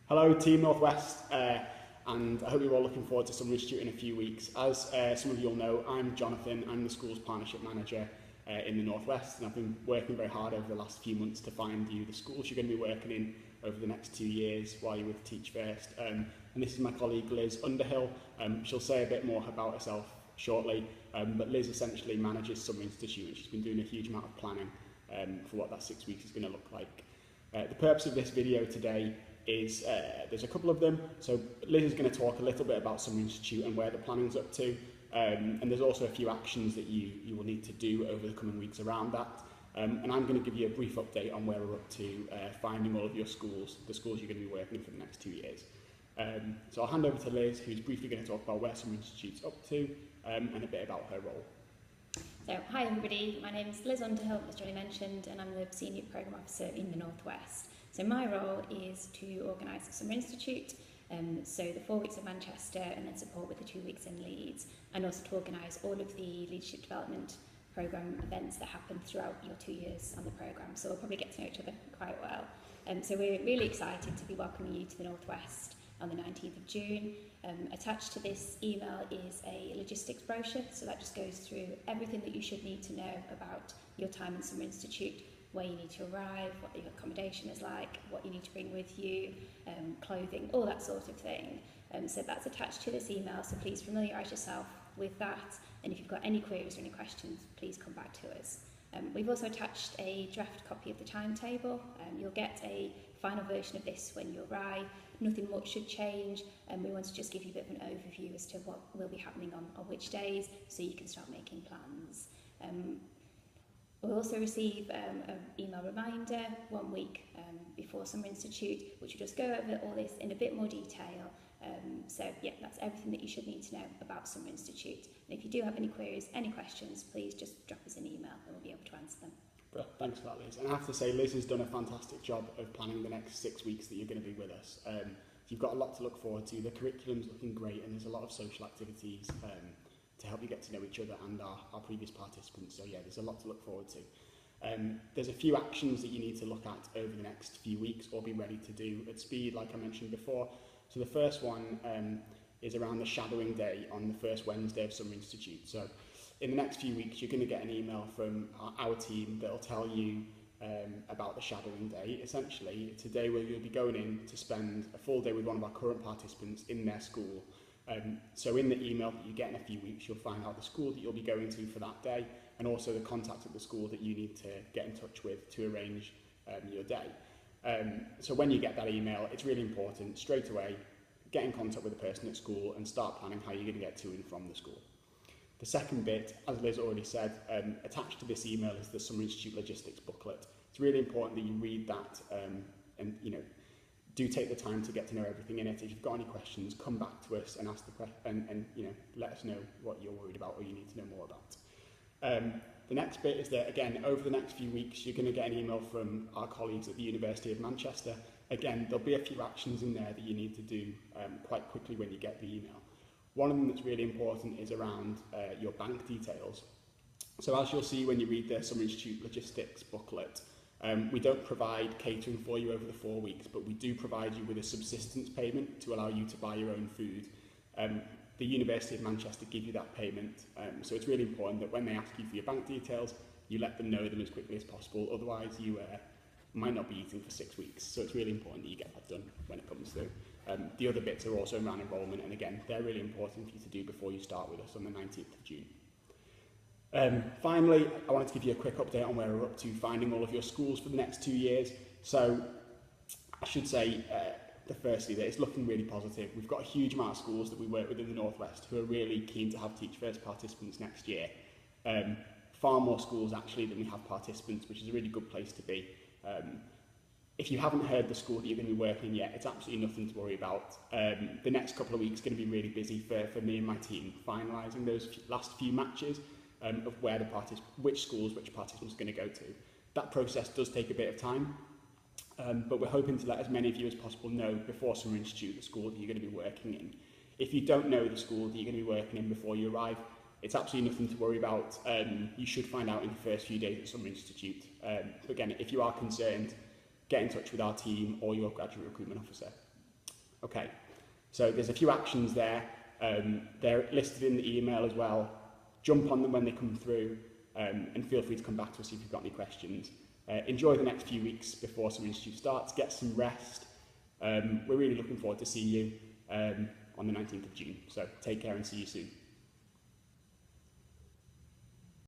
Hello, Team Northwest, and I hope you're all looking forward to Summer Institute in a few weeks. As some of you all know, I'm Jonathan. I'm the school's partnership manager in the Northwest, and I've been working very hard over the last few months to find you the schools you're going to be working in over the next 2 years while you're with Teach First. And this is my colleague Liz Underhill. She'll say a bit more about herself shortly, but Liz essentially manages Summer Institute, and she's been doing a huge amount of planning for what that 6 weeks is going to look like. The purpose of this video today is there's a couple of them. So Liz is going to talk a little bit about Summer Institute and where the planning's up to, and there's also a few actions that you will need to do over the coming weeks around that. And I'm going to give you a brief update on where we're up to finding all of your schools, the schools you're going to be working in for the next 2 years. So I'll hand over to Liz, who's briefly going to talk about where Summer Institute's up to and a bit about her role. So, hi everybody, my name is Liz Underhill, as Johnny mentioned, and I'm the Senior Programme Officer in the Northwest. So my role is to organise the Summer Institute, so the 4 weeks of Manchester and then support with the 2 weeks in Leeds, and also to organise all of the leadership development programme events that happen throughout your 2 years on the programme. So we'll probably get to know each other quite well. So we're really excited to be welcoming you to the Northwest on the 19th of June. Attached to this email is a logistics brochure, so that just goes through everything that you should need to know about your time in Summer Institute, where you need to arrive, what your accommodation is like, what you need to bring with you, clothing, all that sort of thing. So that's attached to this email, so please familiarise yourself with that, and if you've got any queries or any questions, please come back to us. We've also attached a draft copy of the timetable. You'll get a final version of this when you arrive. Nothing much should change, and we want to just give you a bit of an overview as to what will be happening on which days, so you can start making plans. We'll also receive an email reminder 1 week before Summer Institute, which will just go over all this in a bit more detail. So yeah, that's everything that you should need to know about Summer Institute. And if you do have any queries, any questions, please just drop us an email and we'll be able to answer them. Well, thanks for that, Liz. And I have to say, Liz has done a fantastic job of planning the next 6 weeks that you're going to be with us. You've got a lot to look forward to. The curriculum's looking great, and there's a lot of social activities to help you get to know each other and our previous participants. So yeah, there's a lot to look forward to. There's a few actions that you need to look at over the next few weeks or be ready to do at speed, like I mentioned before. So the first one is around the shadowing day on the first Wednesday of Summer Institute. So in the next few weeks, you're going to get an email from our team that will tell you about the shadowing day. Essentially, it's a day where you'll be going in to spend a full day with one of our current participants in their school. So in the email that you get in a few weeks, you'll find out the school that you'll be going to for that day, and also the contact at the school that you need to get in touch with to arrange your day. So when you get that email, it's really important, straight away, get in contact with the person at school and start planning how you're going to get to and from the school. The second bit, as Liz already said, attached to this email is the Summer Institute Logistics booklet. It's really important that you read that and do take the time to get to know everything in it. If you've got any questions, come back to us and ask the question, and let us know what you're worried about or you need to know more about. The next bit is that, again, over the next few weeks, you're going to get an email from our colleagues at the University of Manchester. Again, there'll be a few actions in there that you need to do quite quickly when you get the email. One of them that's really important is around your bank details. So as you'll see when you read the Summer Institute Logistics booklet, we don't provide catering for you over the 4 weeks, but we do provide you with a subsistence payment to allow you to buy your own food. The University of Manchester give you that payment, so it's really important that when they ask you for your bank details, you let them know them as quickly as possible, otherwise you might not be eating for 6 weeks, so it's really important that you get that done when it comes through. The other bits are also around enrolment, and again, they're really important for you to do before you start with us on the 19th of June. Finally, I wanted to give you a quick update on where we're up to finding all of your schools for the next 2 years. So I should say, firstly, that it's looking really positive. We've got a huge amount of schools that we work with in the Northwest who are really keen to have Teach First participants next year. Far more schools actually than we have participants, which is a really good place to be. If you haven't heard the school that you're going to be working in yet, it's absolutely nothing to worry about. The next couple of weeks are going to be really busy for me and my team, finalising those last few matches of where which schools which participants are going to go to. That process does take a bit of time, but we're hoping to let as many of you as possible know before Summer Institute the school that you're going to be working in. If you don't know the school that you're going to be working in before you arrive, it's absolutely nothing to worry about. You should find out in the first few days at Summer Institute. Again, if you are concerned, get in touch with our team or your graduate recruitment officer. Okay, so there's a few actions there. They're listed in the email as well. Jump on them when they come through, and feel free to come back to us if you've got any questions. Enjoy the next few weeks before Summer Institute starts. Get some rest. We're really looking forward to seeing you on the 19th of June. So take care and see you soon.